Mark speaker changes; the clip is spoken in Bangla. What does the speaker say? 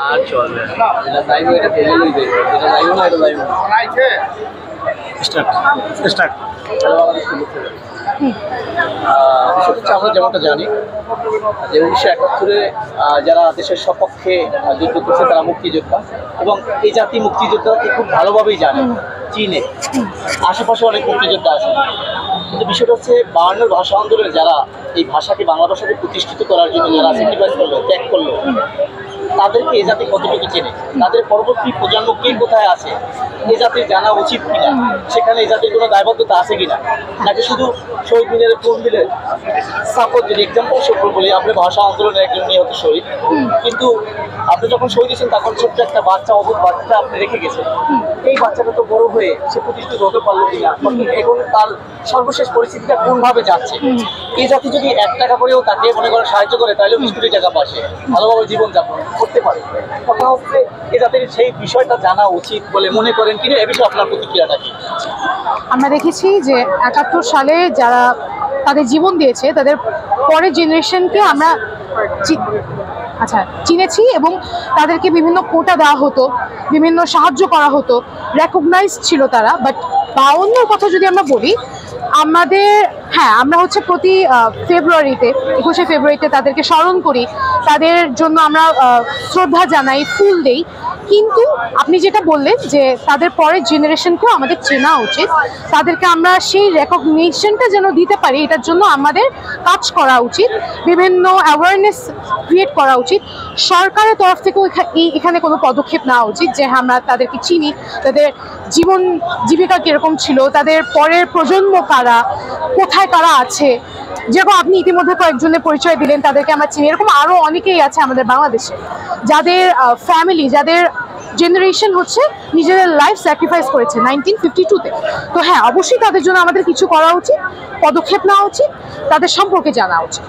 Speaker 1: আর চলবে না, এটা যাইবো, এটা ফেলে লইবে, এটা যাইবো না, এটা যাইবো না। Start start. আমরা যেমনটা জানি যে 1971-এ যারা দেশের সপক্ষে যুদ্ধ করছে তারা মুক্তিযোদ্ধা, এবং এই জাতি মুক্তিযোদ্ধাকে খুব ভালোভাবেই জানে, চীনে আশেপাশে অনেক মুক্তিযোদ্ধা আছে। কিন্তু বিষয়টা হচ্ছে 52-এর ভাষা আন্দোলনে যারা এই ভাষাকে বাংলা ভাষাকে প্রতিষ্ঠিত করার জন্য যারা স্যাক্রিফাইস করলো, ত্যাগ করলো, তাদেরকে এই জাতি কতটুকু চেনে, তাদের পরবর্তী প্রজন্ম কে কোথায় আছে এই জাতির জানা উচিত কিনা, সেখানে এই জাতির কোনো দায়বদ্ধতা আছে কিনা, নাকি শুধু শহীদ মিনারে ফোন দিলে সাপোজ যদি এক্সাম্পল সফল বলি, আপনার ভাষা আন্দোলনে একজন নিহত শহীদ, কিন্তু আপনি যখন শহীদ হয়েছেন তখন ছোট্ট একটা বাচ্চা, অবুধ বাচ্চা আপনি রেখে গেছেন। এই বাচ্চাটা তো বড় হয়ে সে প্রতিষ্ঠিত হতে পারলো কিনা, এখন তার সর্বশেষ পরিস্থিতিটা কোনভাবে যাচ্ছে। এই জাতি যদি 1 টাকা করেও তাকে মনে করেন সাহায্য করে, তাহলে 20 কোটি টাকা পাশে ভালোভাবে জীবনযাপন করতে পারে। কথা হচ্ছে এই জাতির সেই বিষয়টা জানা উচিত বলে মনে করেন কিনা, এ বিষয়ে আপনার প্রতিক্রিয়াটা কি?
Speaker 2: আমরা দেখেছি যে 71 সালে যারা তাদের জীবন দিয়েছে তাদের পরের জেনারেশনকে আমরা চিনেছি, এবং তাদেরকে বিভিন্ন কোটা দেওয়া হতো, বিভিন্ন সাহায্য করা হতো, রেকগনাইজ ছিল তারা। বাট 52-এর কথা যদি আমরা বলি, আমরা হচ্ছে প্রতি ফেব্রুয়ারিতে 21শে ফেব্রুয়ারিতে তাদেরকে স্মরণ করি, তাদের জন্য আমরা শ্রদ্ধা জানাই, ফুল দেই। কিন্তু আপনি যেটা বললেন যে তাদের পরের জেনারেশনকেও আমাদের চেনা উচিত, তাদেরকে আমরা সেই রেকগনিশনটা যেন দিতে পারি, এটার জন্য আমাদের কাজ করা উচিত, বিভিন্ন অ্যাওয়ারনেস ক্রিয়েট করা উচিত। সরকারের তরফ থেকেও এখানে কোনো পদক্ষেপ নেওয়া উচিত যে আমরা তাদেরকে চিনি, তাদের জীবন জীবিকা কীরকম ছিল, তাদের পরের প্রজন্ম কারা, কোথায় কারা আছে। যেরকম আপনি ইতিমধ্যে কয়েকজনের পরিচয় দিলেন, তাদেরকে আমরা চিনি। এরকম আরও অনেকেই আছে আমাদের বাংলাদেশে যাদের ফ্যামিলি, যাদের জেনারেশন হচ্ছে নিজেদের লাইফ স্যাক্রিফাইস করেছে 1952-তে। তো হ্যাঁ, অবশ্যই তাদের জন্য আমাদের কিছু করা উচিত, পদক্ষেপ নেওয়া উচিত, তাদের সম্পর্কে জানা উচিত।